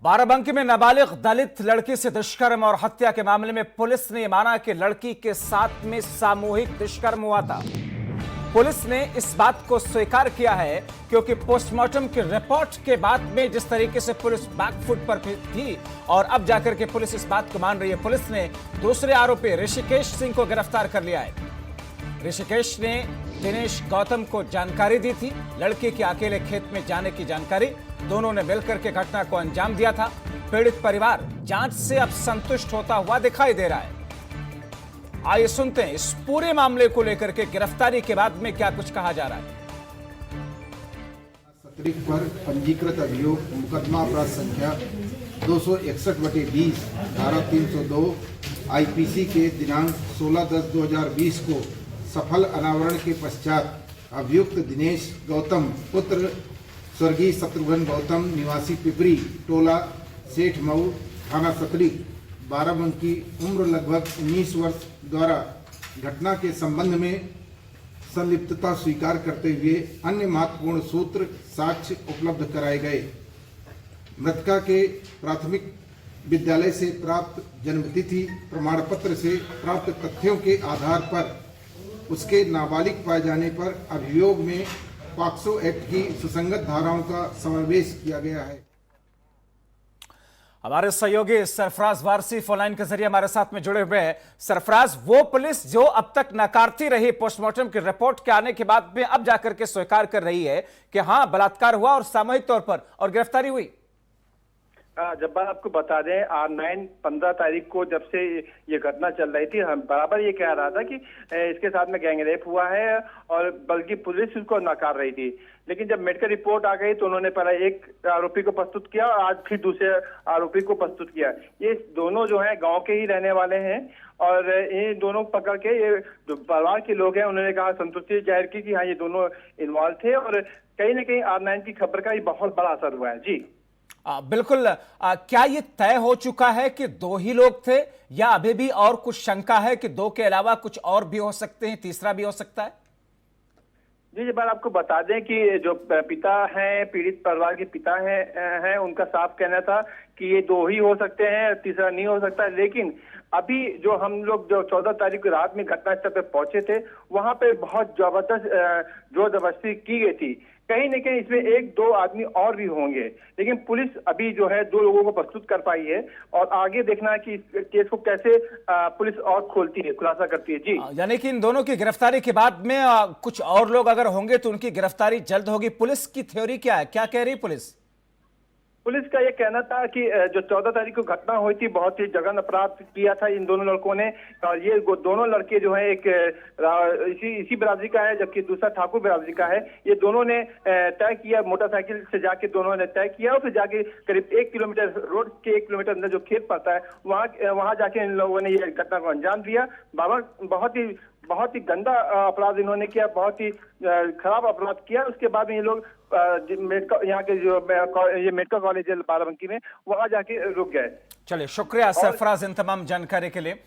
बाराबंकी में नाबालिग दलित लड़की से दुष्कर्म और हत्या के मामले में पुलिस ने माना कि लड़की के साथ में सामूहिक दुष्कर्म हुआ था। पुलिस ने इस बात को स्वीकार किया है क्योंकि पोस्टमार्टम की रिपोर्ट के बाद में जिस तरीके से पुलिस बैकफुट पर थी और अब जाकर के पुलिस इस बात को मान रही है। पुलिस ने दूसरे आरोपी ऋषिकेश सिंह को गिरफ्तार कर लिया है। ऋषिकेश ने दिनेश गौतम को जानकारी दी थी, लड़के के अकेले खेत में जाने की जानकारी। दोनों ने मिलकर के घटना को अंजाम दिया था। पीड़ित परिवार जांच से अब संतुष्ट होता हुआ दिखाई दे रहा है। आइए सुनते हैं इस पूरे मामले को लेकर के गिरफ्तारी के बाद में क्या कुछ कहा जा रहा है। सतरिक पर पंजीकृत अभियोग मुकदमा अपराध संख्या 261/20 धारा 302 आईपीसी के दिनांक 16/10/2020 को सफल अनावरण के पश्चात अभियुक्त दिनेश गौतम पुत्र स्वर्गीय शत्रुघ्न गौतम निवासी पिपरी टोला सेठ मऊ थाना सतरिक बाराबंकी उम्र लगभग 19 वर्ष द्वारा घटना के संबंध में संलिप्तता स्वीकार करते हुए अन्य महत्वपूर्ण सूत्र साक्ष्य उपलब्ध कराए गए। मृतका के प्राथमिक विद्यालय से प्राप्त जन्मतिथि प्रमाण पत्र से प्राप्त तथ्यों के आधार पर उसके नाबालिग पाए जाने पर अभियोग में पॉक्सो एक्ट की सुसंगत धाराओं का समावेश किया गया है। हमारे सहयोगी सरफराज वारसी फोनलाइन के जरिए हमारे साथ में जुड़े हुए हैं। सरफराज, वो पुलिस जो अब तक नकारती रही पोस्टमार्टम की रिपोर्ट के आने के बाद में अब जाकर के स्वीकार कर रही है कि हां बलात्कार हुआ और सामूहिक तौर पर और गिरफ्तारी हुई। जब्बार, आपको बता दें 15 तारीख को जब से ये घटना चल रही थी, हम बराबर ये कह रहा था कि इसके साथ में गैंगरेप हुआ है और बल्कि पुलिस उसको नकार रही थी। लेकिन जब मेडिकल रिपोर्ट आ गई तो उन्होंने पहले एक आरोपी को प्रस्तुत किया और आज फिर दूसरे आरोपी को प्रस्तुत किया। ये दोनों जो है गांव के ही रहने वाले हैं और ये दोनों पकड़ के ये जो परिवार के लोग हैं उन्होंने कहा, संतुष्टि जाहिर की कि हाँ ये दोनों इन्वॉल्व थे और कहीं ना कहीं R9 की खबर का ये बहुत बड़ा असर हुआ है। जी बिल्कुल। क्या ये तय हो चुका है कि दो ही लोग थे या अभी भी और कुछ शंका है कि दो के अलावा कुछ और भी हो सकते हैं, तीसरा भी हो सकता है? जी, ये बात आपको बता दें कि जो पिता हैं, पीड़ित परिवार के पिता हैं उनका साफ कहना था कि ये दो ही हो सकते हैं, तीसरा नहीं हो सकता। लेकिन अभी जो हम लोग जो 14 तारीख को रात में घटनास्थल पे पहुंचे थे, वहां पे बहुत जबरदस्त जोर जबरदस्ती की गई थी। कहीं न कहीं इसमें 1-2 आदमी और भी होंगे, लेकिन पुलिस अभी जो है 2 लोगों को प्रस्तुत कर पाई है और आगे देखना है कि इस केस को कैसे पुलिस और खोलती है, खुलासा करती है। जी, यानी कि इन दोनों की गिरफ्तारी के बाद में कुछ और लोग अगर होंगे तो उनकी गिरफ्तारी जल्द होगी। पुलिस की थ्योरी क्या है, क्या कह रही पुलिस? पुलिस का ये कहना था कि जो 14 तारीख को घटना हुई थी, बहुत ही जघन्य अपराध किया था इन दोनों लड़कों ने। और ये दोनों लड़के जो है एक इसी बिरादरी का है जबकि दूसरा ठाकुर बिरादरी का है। ये दोनों ने तय किया, मोटरसाइकिल से जाके दोनों ने तय किया और फिर जाके करीब 1 किलोमीटर रोड के 1 किलोमीटर अंदर जो खेत पड़ता है वहां जाके इन लोगों ने ये घटना को अंजाम दिया। बहुत ही गंदा अपराध इन्होंने किया, बहुत ही खराब अपराध किया। उसके बाद में ये लोग यहाँ के जो ये मेडिकल कॉलेज है बाराबंकी में, वहां जाके रुक गए। चलिए, शुक्रिया सरफराज इन तमाम जानकारी के लिए।